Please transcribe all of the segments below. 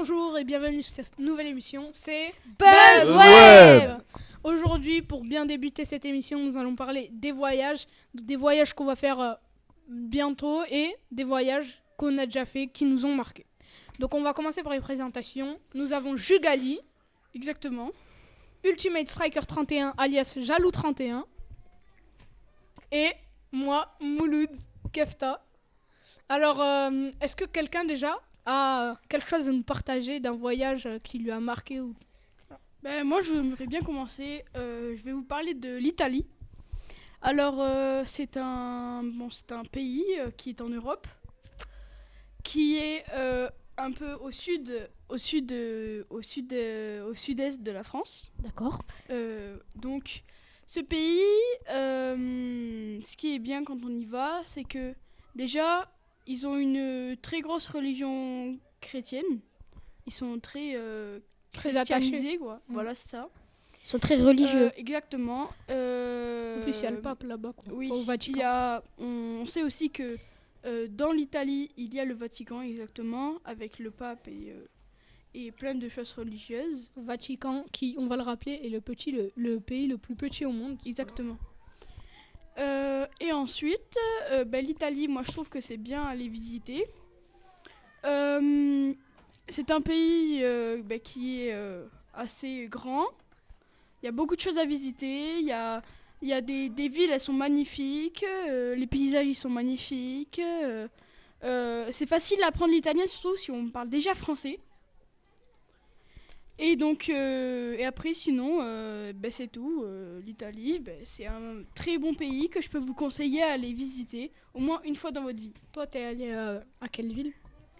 Bonjour et bienvenue sur cette nouvelle émission, c'est BuzzWeb. Aujourd'hui, pour bien débuter cette émission, nous allons parler des voyages qu'on va faire bientôt et des voyages qu'on a déjà fait qui nous ont marqués. Donc on va commencer par les présentations. Nous avons Jugali, Exactement. Ultimate Striker 31 alias Jaloux 31 et moi, Mouloud Kefta. Alors, est-ce que quelqu'un déjà a quelque chose à nous partager d'un voyage qui lui a marqué ou... Moi, j'aimerais bien commencer. Je vais vous parler de l'Italie. Alors, c'est un pays qui est en Europe, qui est un peu au sud-est de la France. D'accord. Donc, ce pays, ce qui est bien quand on y va, c'est que déjà, ils ont une très grosse religion chrétienne. Ils sont très christianisés, quoi. Voilà, c'est ça. Ils sont très religieux. Exactement. En plus, il y a le pape là-bas, quoi. Oui, Au Vatican. on sait aussi que dans l'Italie, il y a le Vatican, exactement, avec le pape et plein de choses religieuses. Vatican, qui, on va le rappeler, est le pays le plus petit au monde. Exactement. Et ensuite, l'Italie, moi je trouve que c'est bien aller visiter. C'est un pays qui est assez grand. Il y a beaucoup de choses à visiter. Il y a des villes, elles sont magnifiques. Les paysages, ils sont magnifiques. C'est facile d'apprendre l'italien, surtout si on parle déjà français. Et donc, et après, sinon, c'est tout. L'Italie, c'est un très bon pays que je peux vous conseiller à aller visiter au moins une fois dans votre vie. Toi, t'es allé à quelle ville?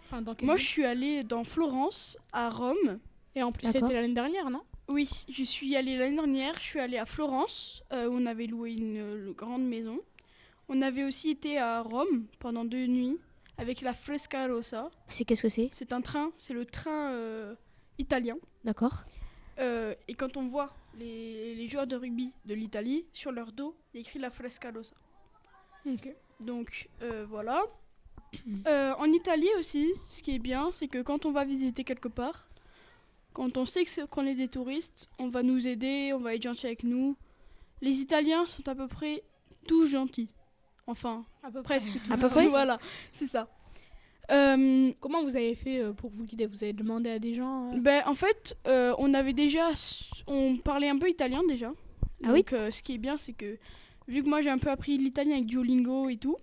Enfin, dans quelle Moi, ville? je suis allée dans Florence, à Rome. Et en plus, D'accord. c'était l'année dernière, non? Oui, je suis allée l'année dernière. Je suis allée à Florence, où on avait loué une grande maison. On avait aussi été à Rome pendant 2 nuits avec la Frescarossa. Qu'est-ce que c'est? C'est un train, c'est le train italien. D'accord. Et quand on voit les joueurs de rugby de l'Italie, sur leur dos, il y a écrit la Frescarossa. Ok. Donc voilà. En Italie aussi, ce qui est bien, c'est que quand on va visiter quelque part, quand on sait qu'on est des touristes, on va nous aider, on va être gentil avec nous. Les Italiens sont à peu près tous gentils. Enfin, À peu presque tous. À peu près. Voilà, c'est ça. Comment vous avez fait pour vous guider? Vous avez demandé à des gens En fait, on parlait un peu italien déjà. Ah oui. Donc, ce qui est bien, c'est que vu que moi j'ai un peu appris l'italien avec Duolingo et tout,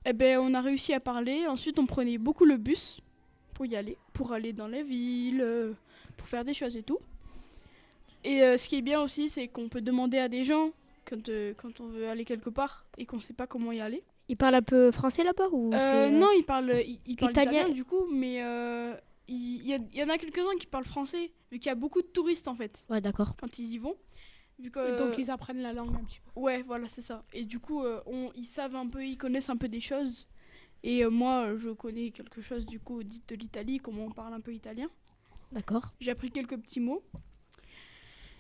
on a réussi à parler. Ensuite, on prenait beaucoup le bus pour y aller, pour aller dans la ville, pour faire des choses et tout. Et ce qui est bien aussi, c'est qu'on peut demander à des gens quand on veut aller quelque part et qu'on ne sait pas comment y aller. Ils parlent un peu français là-bas ou c'est, Non, ils parlent italien italien du coup, mais il y en a quelques-uns qui parlent français, vu qu'il y a beaucoup de touristes en fait, Ouais, d'accord. quand ils y vont. Vu que, donc ils apprennent la langue un petit peu. ouais, voilà, c'est ça. Et du coup, ils savent un peu, ils connaissent un peu des choses. Et moi, je connais quelque chose du coup dit de l'Italie, comment on parle un peu italien. D'accord. J'ai appris quelques petits mots.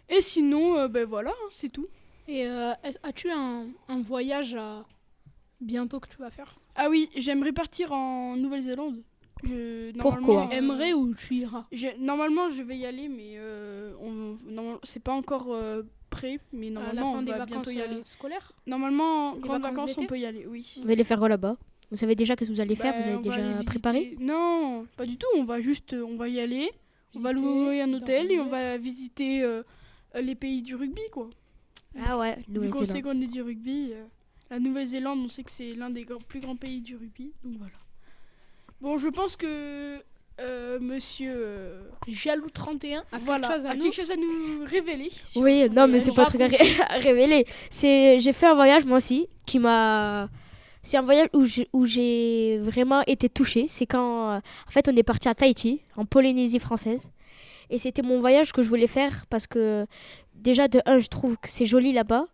Et sinon, voilà, c'est tout. Et as-tu un voyage bientôt que tu vas faire? Ah oui, j'aimerais partir en Nouvelle-Zélande. Pourquoi normalement, Tu aimerais ou tu iras? Normalement, je vais y aller, mais c'est pas encore prêt. Mais À la normalement, fin on des va vacances bientôt y aller. scolaires? Normalement, Les grandes vacances vacances, on d'été peut y aller, oui. Vous allez faire quoi là-bas? Vous savez déjà qu'est-ce que vous allez faire? Vous On avez va déjà aller visiter- préparé? Non, pas du tout. On va y aller. On va louer un hôtel et on va visiter les pays du rugby, quoi. Ah ouais, Vu qu'on sait Nouvelle-Zélande. qu'on est du rugby, la Nouvelle-Zélande, on sait que c'est l'un des plus grands pays du rugby, donc voilà. Bon, je pense que monsieur Jaloux 31 a voilà, quelque chose à a nous. quelque chose à nous révéler. sur Oui, son non, mais voyage. c'est pas un truc à révéler. J'ai fait un voyage moi aussi qui m'a. C'est un voyage où j'ai vraiment été touchée. C'est quand, en fait, on est parti à Tahiti, en Polynésie française. Et c'était mon voyage que je voulais faire parce que, déjà, de un, je trouve que c'est joli là-bas.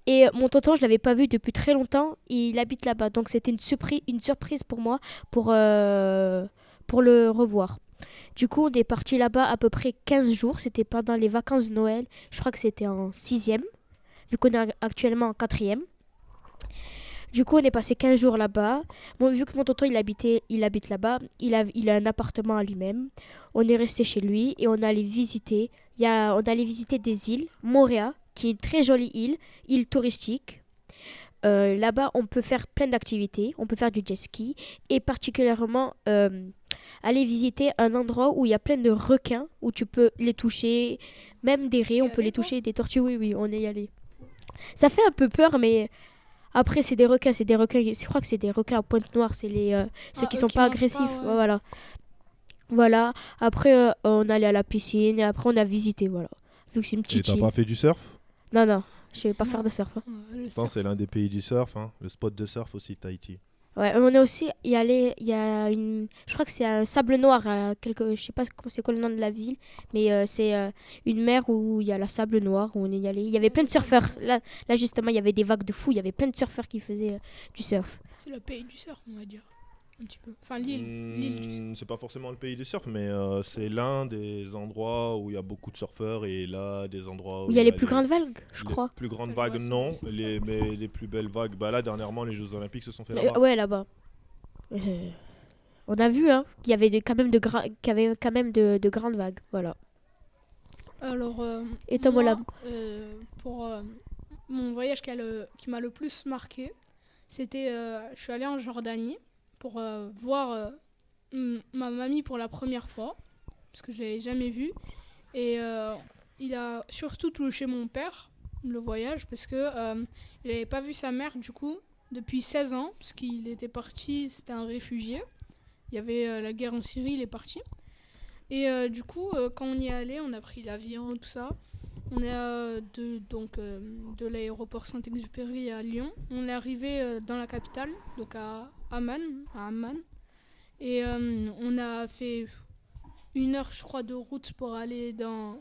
Et mon tonton, je l'avais pas vu depuis très longtemps. Il habite là-bas. Donc, c'était une surprise pour moi pour le revoir. Du coup, on est parti là-bas à peu près 15 jours. C'était pendant les vacances de Noël. Je crois que c'était en 6e, vu qu'on est actuellement en 4e. Du coup, on est passé 15 jours là-bas. Bon, vu que mon tonton, il habite là-bas, il a un appartement à lui-même. On est resté chez lui et on allait visiter des îles. Moorea, qui est une très jolie île touristique. Là-bas, on peut faire plein d'activités. On peut faire du jet ski et particulièrement aller visiter un endroit où il y a plein de requins, où tu peux les toucher, même des raies, on peut les toucher, des tortues. Oui, oui, on est y allé. Ça fait un peu peur, mais après, c'est des requins. Je crois que c'est des requins à pointe noire. C'est ceux qui sont pas agressifs. Ouais. Ouais, voilà. Voilà. Après, on allait à la piscine et après, on a visité. Voilà. Vu que c'est une Et petite t'as île. pas fait du surf? Non, non. Je vais pas Non. faire de surf. Hein. Le Je pense que c'est l'un des pays du surf, hein. Le spot de surf aussi, Tahiti. Ouais, on est aussi y allé. Il y a une. Je crois que c'est un sable noir. Je sais pas c'est quoi le nom de la ville, mais c'est une mer où il y a la sable noire. Où on est y allé. Il y avait plein de surfeurs. Là justement, il y avait des vagues de fou. Il y avait plein de surfeurs qui faisaient du surf. C'est le pays du surf, on va dire. Un petit peu. Enfin, l'île du surf. C'est pas forcément le pays du surf, mais c'est l'un des endroits où il y a beaucoup de surfeurs et là, des endroits Où il y a les plus grandes vagues, je crois. Les plus grandes Je vagues, vois, non. c'est- Mais les plus belles vagues, bah là, dernièrement, les Jeux Olympiques se sont fait là-bas. Ouais, là-bas. On a vu hein, qu'il y avait qu'il y avait quand même de grandes vagues. Voilà. Alors, Et toi, moi, Mola? pour mon voyage qui m'a le plus marqué, c'était, je suis allée en Jordanie pour voir ma mamie pour la première fois, parce que je l'avais jamais vue. Et il a surtout touché mon père, le voyage, parce que il n'avait pas vu sa mère, du coup, depuis 16 ans, parce qu'il était parti, c'était un réfugié. Il y avait la guerre en Syrie, il est parti. Et du coup, quand on y est allé, on a pris l'avion, tout ça. On est de l'aéroport Saint-Exupéry à Lyon. On est arrivé dans la capitale, donc à Amman. Et on a fait 1 heure, je crois, de route pour aller dans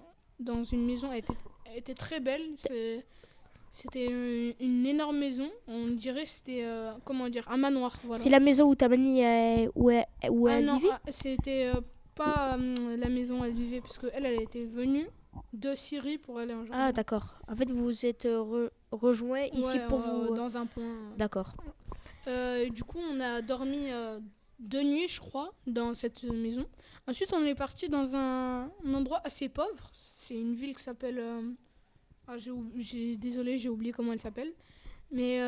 une maison. Elle était très belle. C'était une énorme maison. On dirait que c'était, comment dire, un manoir. Voilà. C'est la maison où ta mamie où elle Non, vivait? c'était pas la maison où elle vivait, parce qu'elle était venue de Syrie pour aller en Jordanie. Ah, d'accord. En fait, vous vous êtes rejoints ici Ouais, pour vous. dans un point. D'accord. Du coup, on a dormi 2 nuits, je crois, dans cette maison. Ensuite, on est parti dans un endroit assez pauvre. C'est une ville qui s'appelle... désolé, j'ai oublié comment elle s'appelle. Mais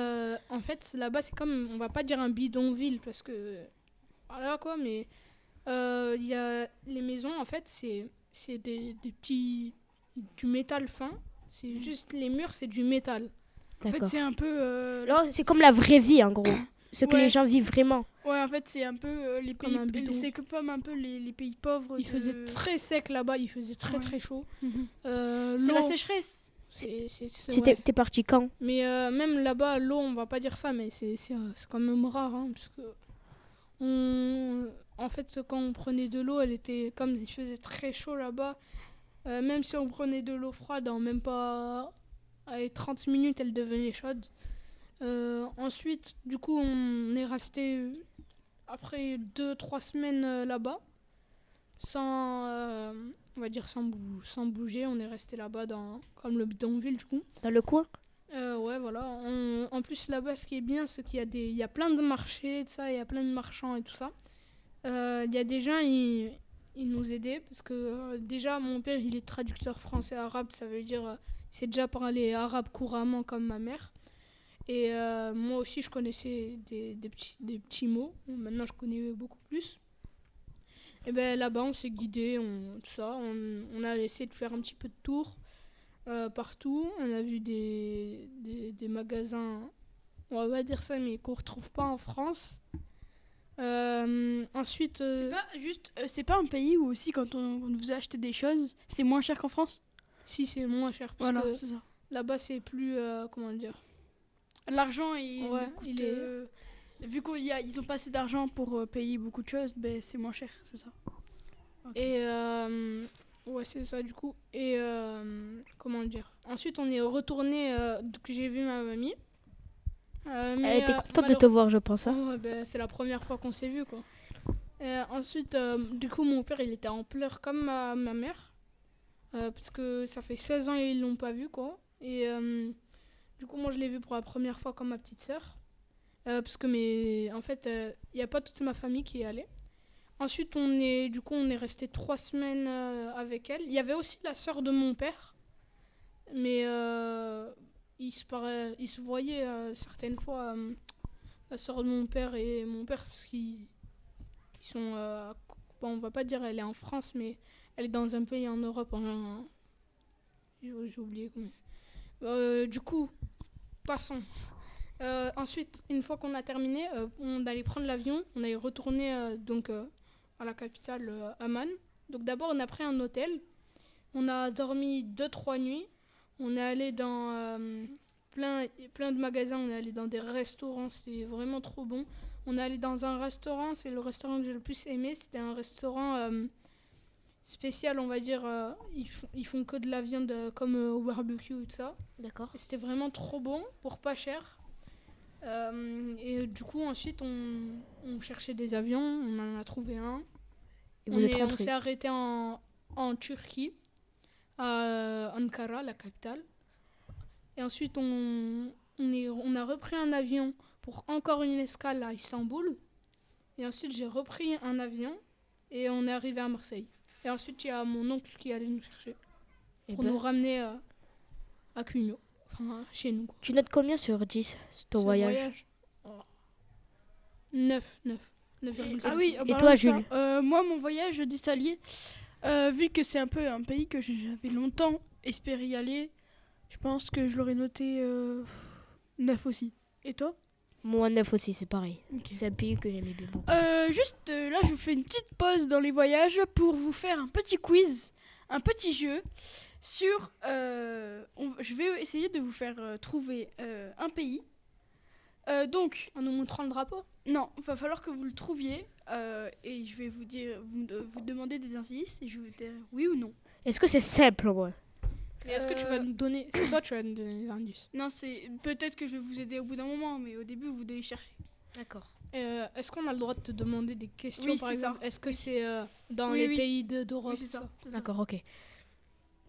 en fait, là-bas, c'est comme... On va pas dire un bidonville, parce que... Voilà, quoi, mais... Il y a les maisons, en fait, c'est des petits... Du métal fin. C'est juste les murs, c'est du métal. En fait, D'accord. c'est un peu. Non, c'est comme la vraie vie, en gros. Ce que Ouais. les gens vivent vraiment. Ouais, en fait, c'est un peu les Comme pays. un bidon. C'est comme un peu les pays pauvres. Il faisait très sec là-bas, il faisait très Ouais. très chaud. Mhm. L'eau, C'est la sécheresse. ouais. T'es parti quand? Mais même là-bas, l'eau, on va pas dire ça, mais c'est quand même rare, hein, parce que en fait, quand on prenait de l'eau, elle était comme il faisait très chaud là-bas. Même si on prenait de l'eau froide, en même pas 30 minutes, elle devenait chaude. Ensuite, du coup, on est resté après 2-3 semaines là-bas, on va dire sans bouger. On est resté là-bas comme le bidonville, du coup. Dans le coin? Ouais, voilà. En plus, là-bas, ce qui est bien, c'est qu'il y a plein de marchés, de ça, il y a plein de marchands et tout ça. Il y a des gens, ils nous aidaient, parce que déjà, mon père, il est traducteur français-arabe, ça veut dire il sait déjà parler arabe couramment comme ma mère. Et moi aussi, je connaissais des petits mots. Bon, maintenant, je connais beaucoup plus. Et ben là-bas, on s'est guidé, tout ça. On a essayé de faire un petit peu de tour partout. On a vu des magasins, on va pas dire ça, mais qu'on retrouve pas en France. Ensuite, C'est pas un pays où aussi, quand on vous a acheté des choses, c'est moins cher qu'en France. si c'est moins cher, parce Voilà, que c'est ça. là-bas, c'est plus, comment dire. L'argent, il Ouais, coûte, il est- vu qu'ils ont pas assez d'argent pour payer beaucoup de choses, ben c'est moins cher, c'est ça. Ok. Et ouais, c'est ça du coup. Et comment dire. Ensuite, on est retourné, que j'ai vu ma mamie. Elle était contente de te voir, je pense. Hein. Ouais, ben, c'est la première fois qu'on s'est vu, quoi. Ensuite, du coup, mon père, il était en pleurs comme ma mère. Parce que ça fait 16 ans et ils l'ont pas vu, quoi. Et du coup, moi, je l'ai vu pour la première fois comme ma petite sœur. parce que en fait, il n'y a pas toute ma famille qui est allée. Ensuite, on est resté 3 semaines avec elle. Il y avait aussi la sœur de mon père, mais ils se voyaient certaines fois, la sœur de mon père et mon père, parce qu'ils sont, bon, on va pas dire elle est en France, mais elle est dans un pays en Europe. J'ai oublié comment. Du coup, passons. Ensuite, une fois qu'on a terminé, on allait prendre l'avion, on allait retourner donc à la capitale, Amman. Donc d'abord, on a pris un hôtel, on a dormi 2-3 nuits, on est allé dans plein de magasins, on est allé dans des restaurants, c'était vraiment trop bon. On est allé dans un restaurant, c'est le restaurant que j'ai le plus aimé, c'était un restaurant spécial, on va dire. Ils font que de la viande comme au barbecue et tout ça. D'accord. Et c'était vraiment trop bon pour pas cher. Et du coup, ensuite, on cherchait des avions, on en a trouvé un. Et vous êtes On rentrés. s'est arrêté en Turquie, à Ankara, la capitale. Et ensuite, on a repris un avion pour encore une escale à Istanbul. Et ensuite, j'ai repris un avion et on est arrivé à Marseille. Et ensuite, il y a mon oncle qui allait nous chercher Eh pour ben, nous ramener à Cugnot, enfin chez nous, quoi. tu notes combien sur 10 ton Ce voyage? 9, 9,5. Ah oui, Et toi, Jules? Moi, mon voyage d'Italie, vu que c'est un peu un pays que j'avais longtemps espéré y aller, je pense que je l'aurais noté 9 aussi. Et toi? Moi, 9 aussi, c'est pareil. Ok. C'est un pays que j'aimais bien beaucoup. Juste là, je vous fais une petite pause dans les voyages pour vous faire un petit quiz, un petit jeu sur. Je vais essayer de vous faire trouver un pays. Donc, En nous montrant le drapeau. non, il va falloir que vous le trouviez et je vais vous dire, vous demander des indices et je vais vous dire oui ou non. Est-ce que c'est simple, moi? Et est-ce que tu vas nous donner. C'est toi, tu vas nous donner les indices. Non, c'est peut-être que je vais vous aider au bout d'un moment, mais au début vous devez chercher. D'accord. Est-ce qu'on a le droit de te demander des questions, Oui, par c'est ça. exemple? Est-ce que c'est dans Oui, les oui. pays d'Europe? Oui, c'est ça. c'est ça. D'accord, ok.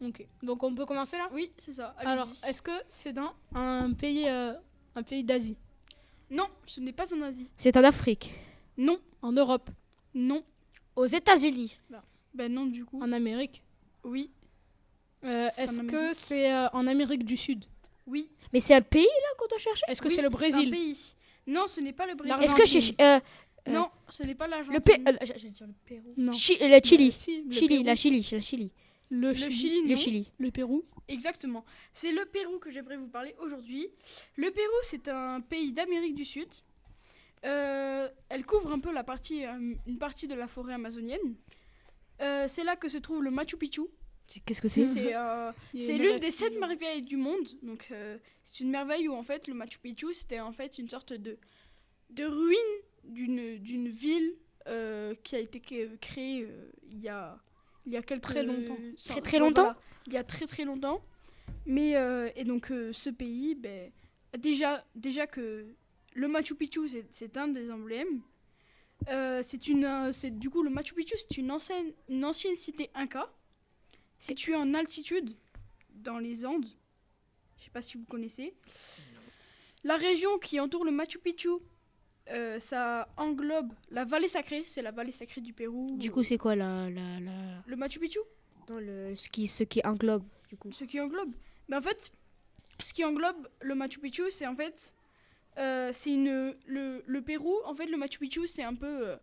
Ok. Donc on peut commencer là? Oui, c'est ça. Allez-y. Alors, est-ce que c'est dans un pays d'Asie? Non, ce n'est pas en Asie. C'est en Afrique. Non, En Europe? non. Aux États-Unis. Ben non du coup. En Amérique? Oui, C'est en Est-ce que Amérique. c'est en Amérique du Sud? oui. Mais c'est un pays, là, qu'on doit chercher? Est-ce que Oui, c'est le un Brésil? pays. Non, ce n'est pas le Brésil. L'Argentine. Est-ce que Non, ce n'est pas l'Argentine. le pays. J'allais dire le Pérou. Non. Le Bah, Chili. si, le Chili, Pérou. la Chili. Le Le Chili. Chili, non. Le Chili. Le Pérou. Exactement. C'est le Pérou que j'aimerais vous parler aujourd'hui. Le Pérou, c'est un pays d'Amérique du Sud. Elle couvre un peu une partie de la forêt amazonienne. C'est là que se trouve le Machu Picchu. Qu'est-ce que c'est? Il C'est y a c'est une l'une ré- des 7 merveilles du monde. Donc, c'est une merveille où en fait le Machu Picchu c'était en fait une sorte de ruine d'une ville qui a été créée il y a quelques Très longtemps. Très longtemps. voilà, il y a très longtemps. Mais et donc ce pays, ben, déjà que le Machu Picchu c'est un des emblèmes. Du coup le Machu Picchu c'est une ancienne cité inca située en altitude dans les Andes. Je sais pas si vous connaissez. La région qui entoure le Machu Picchu, ça englobe la vallée sacrée, c'est la vallée sacrée du Pérou. Du coup, c'est quoi Le Machu Picchu, dans ce qui englobe, du coup? ce qui englobe. Mais en fait, ce qui englobe le Machu Picchu, c'est en fait, le Pérou. En fait, le Machu Picchu, c'est un peu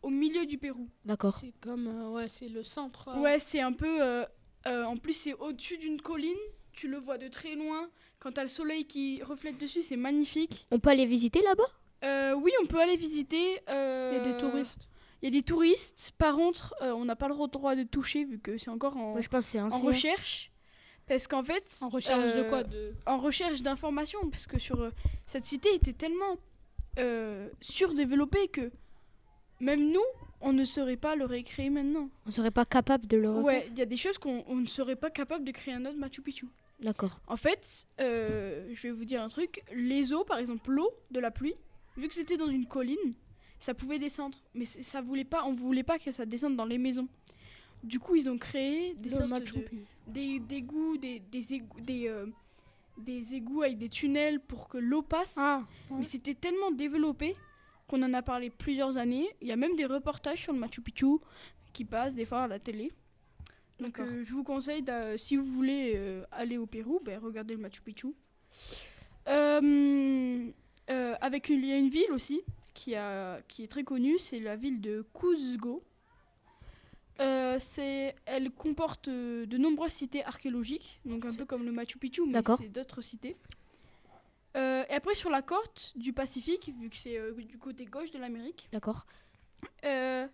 au milieu du Pérou. D'accord. C'est comme. Ouais, c'est le centre. Ouais, c'est un peu. En plus, c'est au-dessus d'une colline. Tu le vois de très loin. Quand t'as le soleil qui reflète dessus, c'est magnifique. On peut aller visiter là-bas? Oui, on peut aller visiter. Il y a des touristes. Il y a des touristes. Par contre, on n'a pas le droit de toucher vu que c'est encore en Moi, je pense que c'est en ancien. recherche. Parce qu'en fait. En recherche de quoi? En recherche d'informations. Parce que cette cité était tellement surdéveloppée que même nous, on ne saurait pas le récréer maintenant. On serait pas capable de le refaire? Ouais, il y a des choses on ne serait pas capable de créer un autre Machu Picchu. D'accord. En fait, je vais vous dire un truc. Les eaux, par exemple, l'eau de la pluie, vu que c'était dans une colline, ça pouvait descendre. Mais on voulait pas que ça descende dans les maisons. Du coup, ils ont créé des sortes Machu de Picchu. des égouts, des égouts avec des tunnels pour que l'eau passe. Ah, Mais c'était tellement développé qu'on en a parlé plusieurs années. Il y a même des reportages sur le Machu Picchu qui passent des fois à la télé. Donc D'accord. je vous conseille, si vous voulez aller au Pérou, regardez le Machu Picchu. Il y a une ville aussi qui est très connue, c'est la ville de Cuzco. Elle comporte de nombreuses cités archéologiques, donc un peu comme le Machu Picchu, mais D'accord. c'est d'autres cités. Et après, sur la côte du Pacifique, vu que c'est du côté gauche de l'Amérique, D'accord. il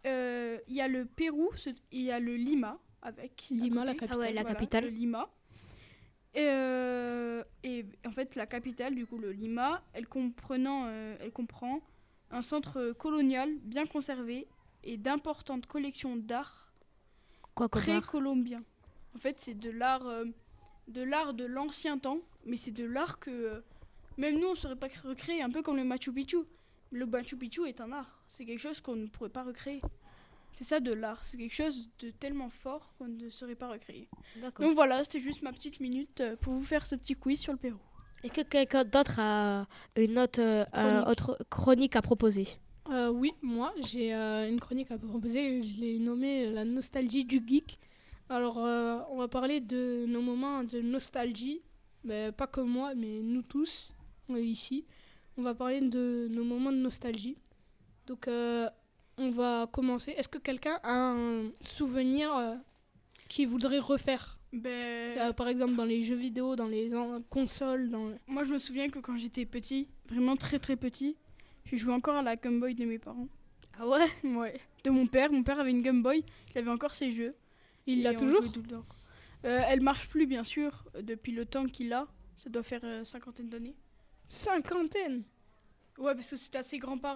y a le Pérou, il y a le Lima, avec Lima, à la côté. capitale. Ah ouais, la Voilà, capitale. le Lima. Et en fait, la capitale, du coup, le Lima, elle comprend un centre colonial bien conservé et d'importantes collections d'art Quoi comme art? pré-colombien. En fait, c'est de l'art de l'ancien temps, mais c'est de l'art que même nous, on ne saurait pas recréer, un peu comme le Machu Picchu. Le Machu Picchu est un art, c'est quelque chose qu'on ne pourrait pas recréer. C'est ça de l'art, c'est quelque chose de tellement fort qu'on ne saurait pas recréer. D'accord. Donc voilà, c'était juste ma petite minute pour vous faire ce petit quiz sur le Pérou. Est-ce que quelqu'un d'autre a une autre chronique à proposer? Oui, moi j'ai une chronique à proposer, je l'ai nommée la nostalgie du geek. Alors on va parler de nos moments de nostalgie, mais pas que moi, mais nous tous ici. On va parler de nos moments de nostalgie. Donc on va commencer. Est-ce que quelqu'un a un souvenir qu'il voudrait refaire? Par exemple dans les jeux vidéo, dans les consoles, Moi, je me souviens que quand j'étais petit, vraiment très très petit, je jouais encore à la Game Boy de mes parents. Ah ouais? Ouais. De mon père. Mon père avait une Game Boy, il avait encore ses jeux. Il Et l'a on toujours? jouait tout le temps. Elle marche plus, bien sûr, depuis le temps qu'il a. Ça doit faire cinquantaine d'années. Cinquantaine. Ouais, parce que c'était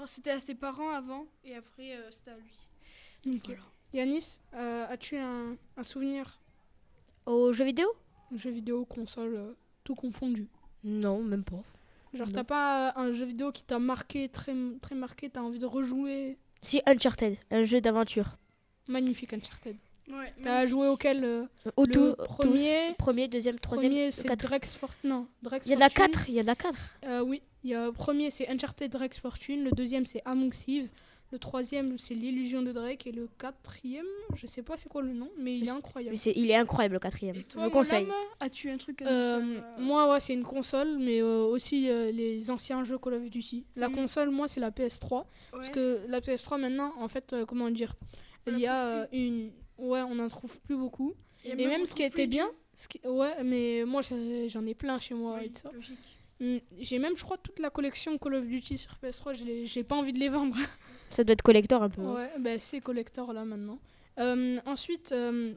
c'était à ses parents avant, et après c'était à lui. Ok. Yanis, as-tu un souvenir? Aux jeux vidéo? Jeux vidéo, console, tout confondu. Non, même pas. Genre, Non. t'as pas un jeu vidéo qui t'a marqué, très, très marqué, t'as envie de rejouer? Si, Uncharted, un jeu d'aventure. Magnifique Uncharted. Ouais, T'as joué auquel Ou le tout, premier, premier, deuxième, troisième, premier c'est quatre. Drex Fortune. Non, Drex Il y en a Fortune. 4, il y en a 4. Oui, premier c'est Uncharted Drex Fortune, le deuxième c'est Among Thieves, le troisième c'est l'illusion de Drake et le quatrième, je sais pas c'est quoi le nom, mais il est incroyable. Mais il est incroyable le 4e. Et Je toi, vous conseille. Molam, as-tu un truc à nous faire, Moi ouais c'est une console, mais aussi les anciens jeux Call of Duty. La Mhm. console moi c'est la PS3, parce ouais. que la PS3 maintenant en fait comment dire, On il la y a trouve une... Ouais on n'en trouve plus beaucoup. Et Et même même on ce qui trouve plus était de bien, jeux. ouais mais moi j'en ai plein chez moi Oui, et tout ça. logique. J'ai même, je crois, toute la collection Call of Duty sur PS3. J'ai pas envie de les vendre. Ça doit être collector un peu. hein. Ouais, bah, c'est collector là maintenant. Ensuite,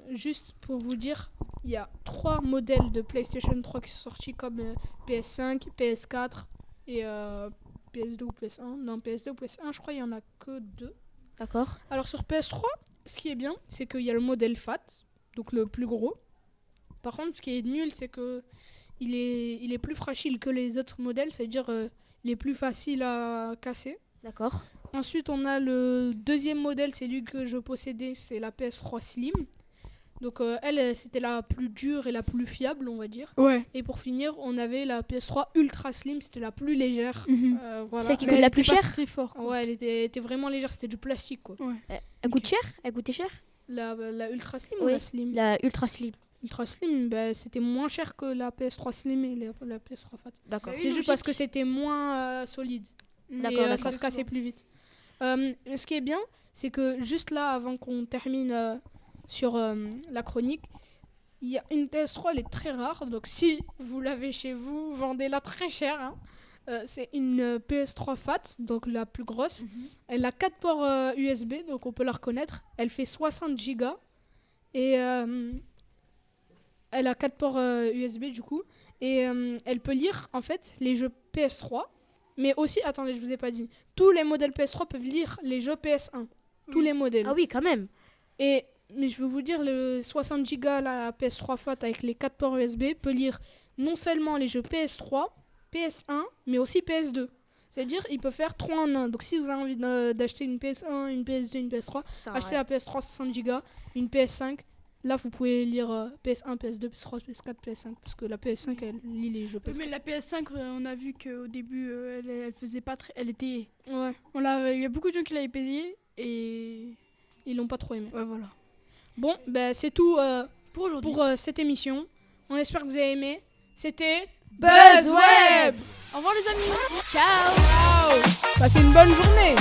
juste pour vous dire, il y a 3 modèles de PlayStation 3 qui sont sortis comme PS5, PS4 et PS2 ou PS1. Non, PS2 ou PS1, je crois, il y en a que 2. D'accord. Alors sur PS3, ce qui est bien, c'est qu'il y a le modèle FAT, donc le plus gros. Par contre, ce qui est nul, c'est que il est plus fragile que les autres modèles, c'est-à-dire il est plus facile à casser. D'accord. Ensuite, on a le deuxième modèle, c'est lui que je possédais, c'est la PS3 Slim. Donc elle, c'était la plus dure et la plus fiable, on va dire. Ouais. Et pour finir, on avait la PS3 Ultra Slim, c'était la plus légère. Voilà. Celle qui Mais coûte la elle plus était pas chère? très fort, quoi. Ouais, elle était vraiment légère, c'était du plastique quoi. Elle coûte cher? Elle coûtait cher? La Ultra Slim ou Oui, la Slim? La Ultra Slim. Ultra Slim, bah, c'était moins cher que la PS3 Slim et la PS3 Fat. D'accord. Bah oui, C'est juste logique. parce que c'était moins solide. D'accord, Et ça d'accord. se cassait plus vite. Ce qui est bien, c'est que juste là, avant qu'on termine sur la chronique, il y a une PS3, elle est très rare. Donc si vous l'avez chez vous, vendez-la très cher. Hein. C'est une PS3 Fat, donc la plus grosse. Elle a 4 ports USB, donc on peut la reconnaître. Elle fait 60 Go. Et elle a 4 ports USB du coup. Et elle peut lire en fait les jeux PS3. Mais aussi, attendez, je vous ai pas dit. Tous les modèles PS3 peuvent lire les jeux PS1. Tous Oui. les modèles. Ah oui, quand même. Mais je vais vous dire, le 60 Go, la PS3 Fat avec les 4 ports USB peut lire non seulement les jeux PS3, PS1, mais aussi PS2. C'est-à-dire, il peut faire 3 en 1. Donc si vous avez envie d'acheter une PS1, une PS2, une PS3, achetez la PS3 60 Go, une PS5, Là, vous pouvez lire PS1, PS2, PS3, PS4, PS5. Parce que la PS5, elle lit les jeux Oui, PS4. mais la PS5, on a vu qu'au début, elle faisait pas très. Elle était. Ouais, Il y a beaucoup de gens qui l'avaient payée et. ils l'ont pas trop aimé. Ouais, voilà. Bon, ben c'est tout Pour aujourd'hui. pour cette émission. On espère que vous avez aimé. C'était BuzzWeb. Au revoir, les amis. Ciao. Passez une bonne journée.